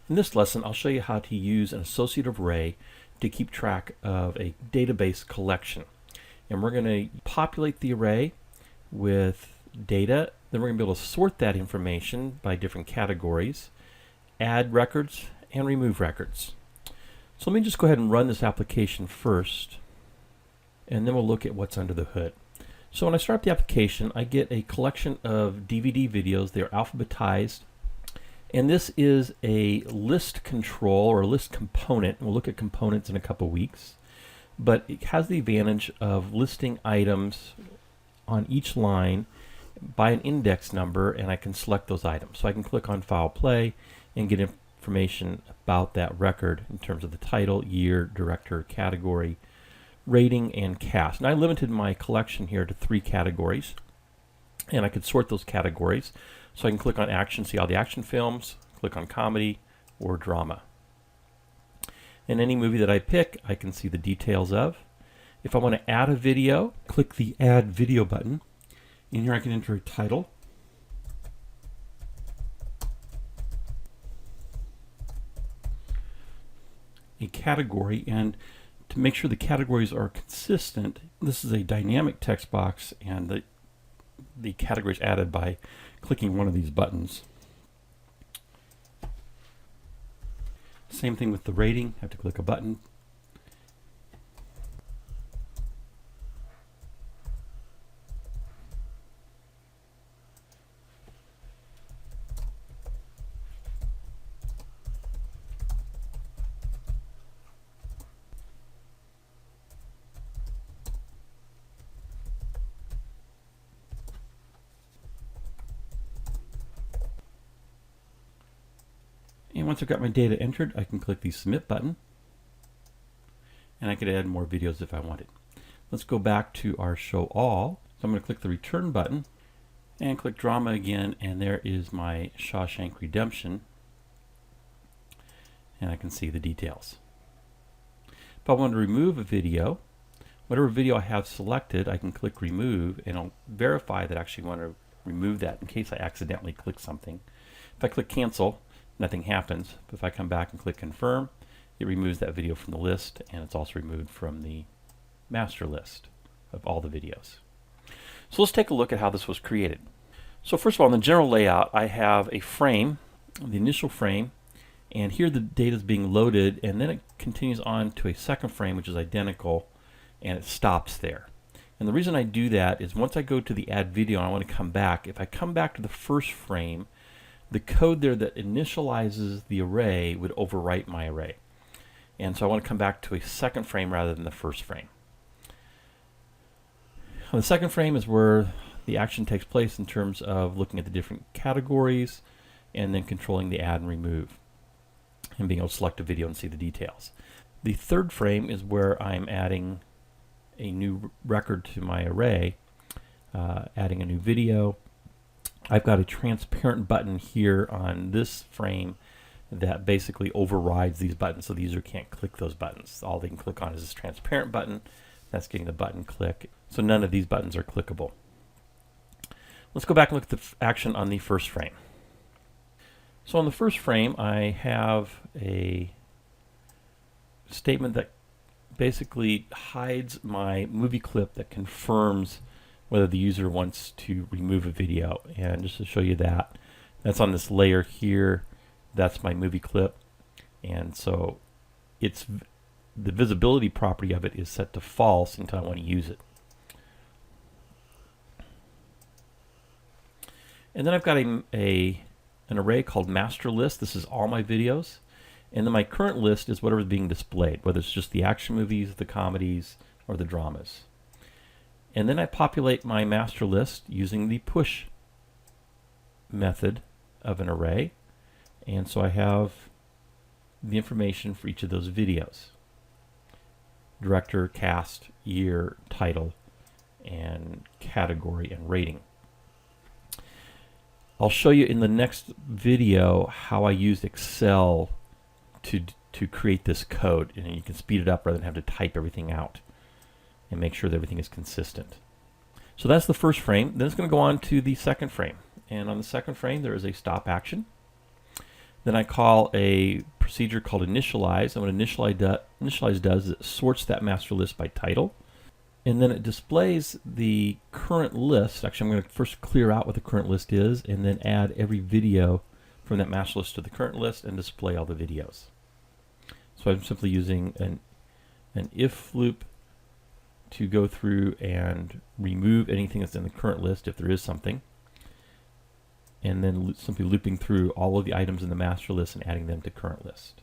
In this lesson, I'll show you how to use an associative array to keep track of a database collection. And we're going to populate the array with data, then we're going to be able to sort that information by different categories, add records, and remove records. So let me just go ahead and run this application first, and then we'll look at what's under the hood. So when I start up the application, I get a collection of DVD videos. They're alphabetized. And this is a list control or a list component. We'll look at components in a couple weeks. But it has the advantage of listing items on each line by an index number, and I can select those items. So I can click on File Play and get information about that record in terms of the title, year, director, category, rating, and cast. And I limited my collection here to 3 categories, and I could sort those categories. So I can click on action, see all the action films, click on comedy or drama. And any movie that I pick, I can see the details of. If I want to add a video, click the Add Video button. In here I can enter a title, a category, and to make sure the categories are consistent, this is a dynamic text box, and the category is added by clicking one of these buttons. Same thing with the rating. I have to click a button. And once I've got my data entered, I can click the Submit button, and I could add more videos if I wanted. Let's go back to our Show All. So I'm going to click the Return button and click Drama again, and there is my Shawshank Redemption, and I can see the details. If I want to remove a video, whatever video I have selected, I can click Remove, and it'll verify that I actually want to remove that in case I accidentally click something. If I click Cancel, nothing happens. But if I come back and click Confirm, it removes that video from the list, and it's also removed from the master list of all the videos. So let's take a look at how this was created. So first of all, in the general layout, I have a frame, the initial frame, and here the data is being loaded, and then it continues on to a second frame, which is identical, and it stops there. And the reason I do that is once I go to the Add Video and I want to come back, if I come back to the first frame, the code there that initializes the array would overwrite my array. And so I want to come back to a second frame rather than the first frame. The second frame is where the action takes place in terms of looking at the different categories and then controlling the add and remove and being able to select a video and see the details. The third frame is where I'm adding a new record to my array, adding a new video. I've got a transparent button here on this frame that basically overrides these buttons, so the user can't click those buttons. All they can click on is this transparent button. That's getting the button click. So none of these buttons are clickable. Let's go back and look at the action on the first frame. So on the first frame, I have a statement that basically hides my movie clip that confirms whether the user wants to remove a video. And just to show you that, that's on this layer here. That's my movie clip. And so it's the visibility property of it is set to false until I want to use it. And then I've got an array called master list. This is all my videos. And then my current list is whatever's being displayed, whether it's just the action movies, the comedies, or the dramas. And then I populate my master list using the push method of an array. And so I have the information for each of those videos. Director, cast, year, title, and category and rating. I'll show you in the next video how I used Excel to create this code, and you can speed it up rather than have to type everything out and make sure that everything is consistent. So that's the first frame. Then it's going to go on to the second frame. And on the second frame, there is a stop action. Then I call a procedure called initialize, and what initialize does is it sorts that master list by title, and then it displays the current list. Actually, I'm going to first clear out what the current list is, and then add every video from that master list to the current list and display all the videos. So I'm simply using an if loop to go through and remove anything that's in the current list if there is something, and then simply looping through all of the items in the master list and adding them to current list.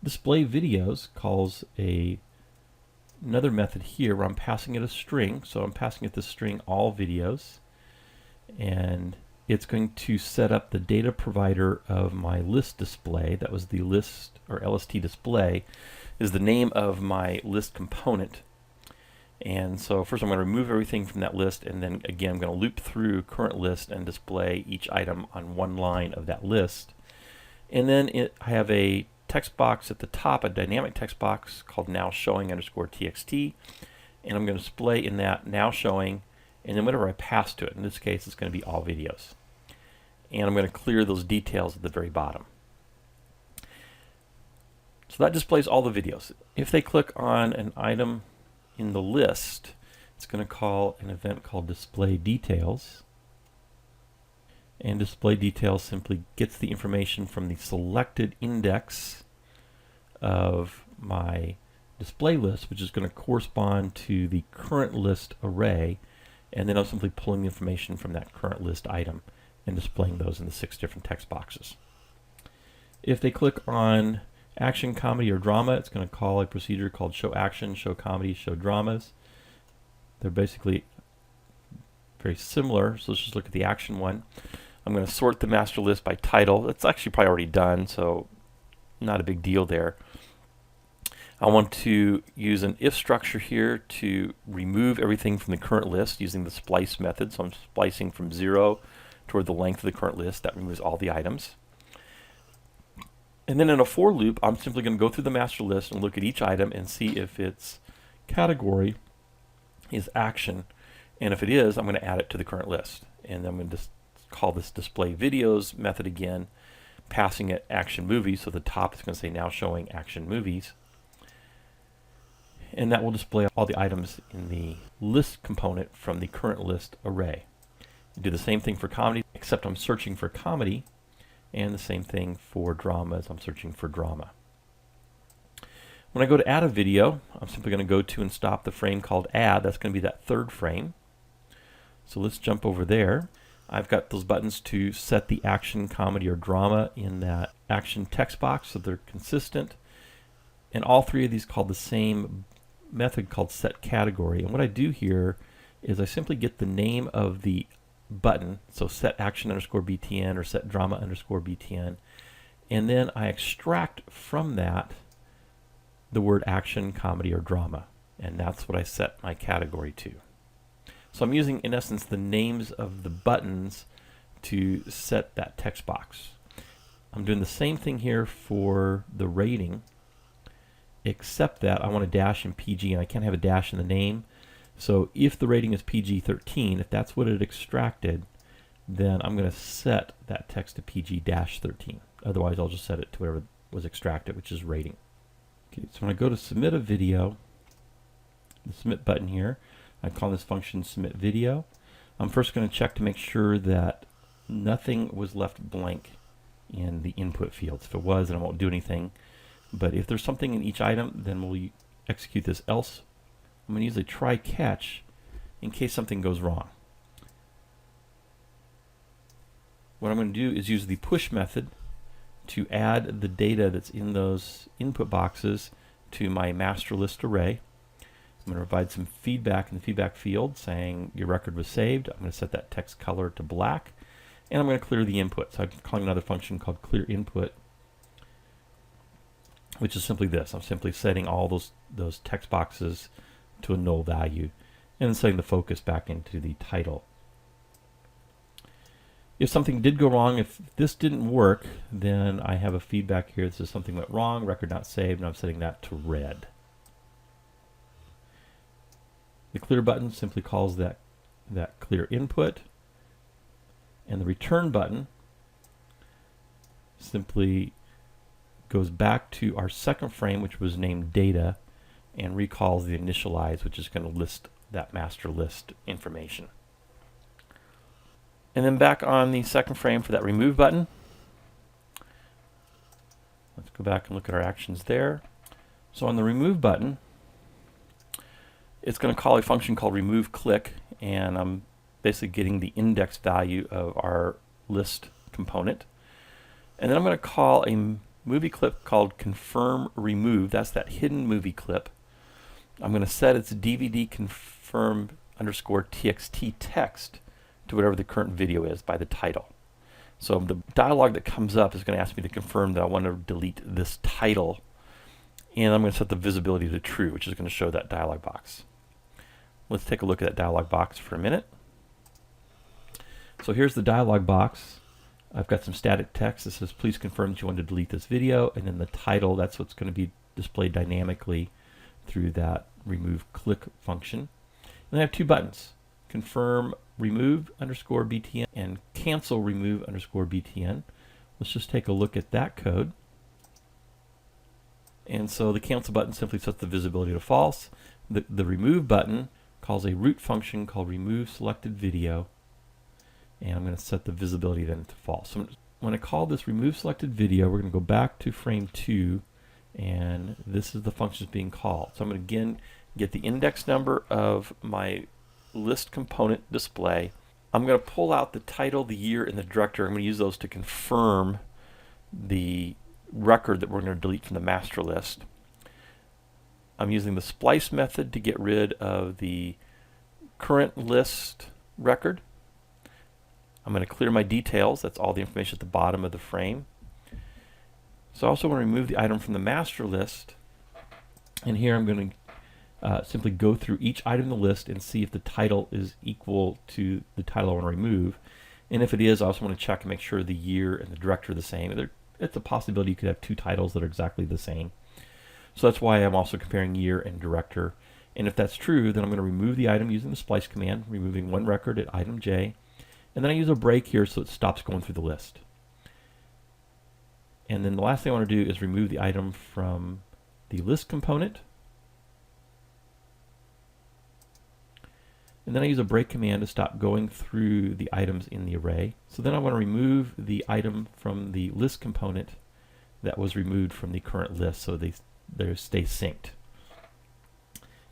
Display videos calls another method here where I'm passing it a string. So I'm passing it the string all videos, and it's going to set up the data provider of my list display. That was the list, or LST display is the name of my list component. And so first I'm going to remove everything from that list, and then again I'm going to loop through current list and display each item on one line of that list. And then I have a text box at the top, a dynamic text box called now showing underscore txt, and I'm going to display in that now showing, and then whatever I pass to it, in this case it's going to be all videos. And I'm going to clear those details at the very bottom. So that displays all the videos. If they click on an item in the list, it's going to call an event called display details. And display details simply gets the information from the selected index of my display list, which is going to correspond to the current list array, and then I'm simply pulling the information from that current list item and displaying those in the 6 different text boxes. If they click on action, comedy, or drama, it's going to call a procedure called show action, show comedy, show dramas. They're basically very similar, so let's just look at the action one. I'm going to sort the master list by title. That's actually probably already done, so not a big deal there. I want to use an if structure here to remove everything from the current list using the splice method. So I'm splicing from 0 toward the length of the current list. That removes all the items. And then in a for loop, I'm simply going to go through the master list and look at each item and see if its category is action. And if it is, I'm going to add it to the current list. And then I'm going to just call this display videos method again, passing it action movies. So the top is going to say now showing action movies. And that will display all the items in the list component from the current list array. Do the same thing for comedy, except I'm searching for comedy, and the same thing for drama as I'm searching for drama. When I go to add a video, I'm simply going to go to and stop the frame called add. That's going to be that third frame. So let's jump over there. I've got those buttons to set the action, comedy, or drama in that action text box so they're consistent. And all three of these call the same method called set category. And what I do here is I simply get the name of the button, so set action underscore btn or set drama underscore btn, and then I extract from that the word action, comedy, or drama, and that's what I set my category to. So I'm using, in essence, the names of the buttons to set that text box. I'm doing the same thing here for the rating, except that I want a dash in PG, and I can't have a dash in the name. So if the rating is PG-13, if that's what it extracted, then I'm going to set that text to PG-13. Otherwise, I'll just set it to whatever was extracted, which is rating. Okay, so when I go to submit a video, the submit button here, I call this function submit video. I'm first going to check to make sure that nothing was left blank in the input fields. If it was, then I won't do anything. But if there's something in each item, then we'll execute this else. I'm going to use a try catch in case something goes wrong. What I'm going to do is use the push method to add the data that's in those input boxes to my master list array. I'm going to provide some feedback in the feedback field saying your record was saved. I'm going to set that text color to black, and I'm going to clear the input. So I'm calling another function called clear input, which is simply this. I'm simply setting all those text boxes to a null value and then setting the focus back into the title. If something did go wrong, if this didn't work, then I have a feedback here that says something went wrong, record not saved, and I'm setting that to red. The clear button simply calls that clear input, and the return button simply goes back to our second frame, which was named data, and recalls the initialize, which is going to list that master list information. And then back on the second frame for that remove button, let's go back and look at our actions there. So on the remove button, it's going to call a function called remove click, and I'm basically getting the index value of our list component. And then I'm going to call a movie clip called confirm remove. That's that hidden movie clip. I'm going to set its DVD confirm underscore txt text to whatever the current video is by the title. So the dialog that comes up is going to ask me to confirm that I want to delete this title, and I'm going to set the visibility to true, which is going to show that dialog box. Let's take a look at that dialog box for a minute. So here's the dialog box. I've got some static text that says please confirm that you want to delete this video, and then the title, that's what's going to be displayed dynamically through that remove click function. And I have two buttons, confirm remove underscore btn and cancel remove underscore btn. Let's just take a look at that code. And so the cancel button simply sets the visibility to false. The remove button calls a root function called remove selected video, and I'm going to set the visibility then to false. So when I call this remove selected video, we're going to go back to frame 2, and this is the function that's being called. So I'm going to again get the index number of my list component display. I'm going to pull out the title, the year, and the director. I'm going to use those to confirm the record that we're going to delete from the master list. I'm using the splice method to get rid of the current list record. I'm going to clear my details. That's all the information at the bottom of the frame. So I also want to remove the item from the master list. And here I'm going to simply go through each item in the list and see if the title is equal to the title I want to remove. And if it is, I also want to check and make sure the year and the director are the same. It's a possibility you could have two titles that are exactly the same. So that's why I'm also comparing year and director. And if that's true, then I'm going to remove the item using the splice command, removing one record at item J. And then I use a break here so it stops going through the list. And then the last thing I want to do is remove the item from the list component. And then I use a break command to stop going through the items in the array. So then I want to remove the item from the list component that was removed from the current list so they stay synced.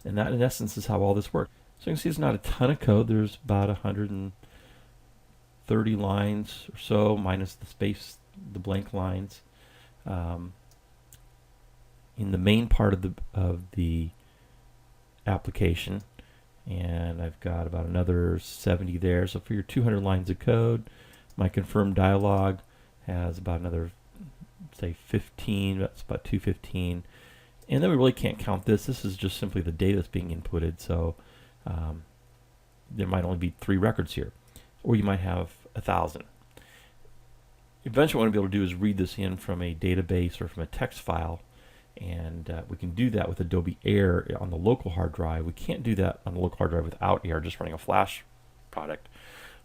And that in essence is how all this works. So you can see it's not a ton of code. There's about 130 lines or so minus the space, the blank lines. In the main part of the application, and I've got about another 70 there. So for your 200 lines of code, my confirm dialog has about another, say, 15. That's about 215. And then we really can't count this. This is just simply the data that's being inputted. So there might only be 3 records here, or you might have 1,000. Eventually, what I want to be able to do is read this in from a database or from a text file, and we can do that with Adobe Air on the local hard drive. We can't do that on the local hard drive without Air, just running a Flash product.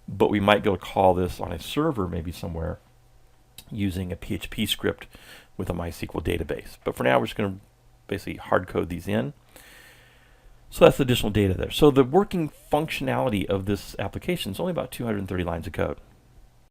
But we might be able to call this on a server, maybe somewhere, using a PHP script with a MySQL database. But for now, we're just going to basically hard code these in. So that's the additional data there. So the working functionality of this application is only about 230 lines of code.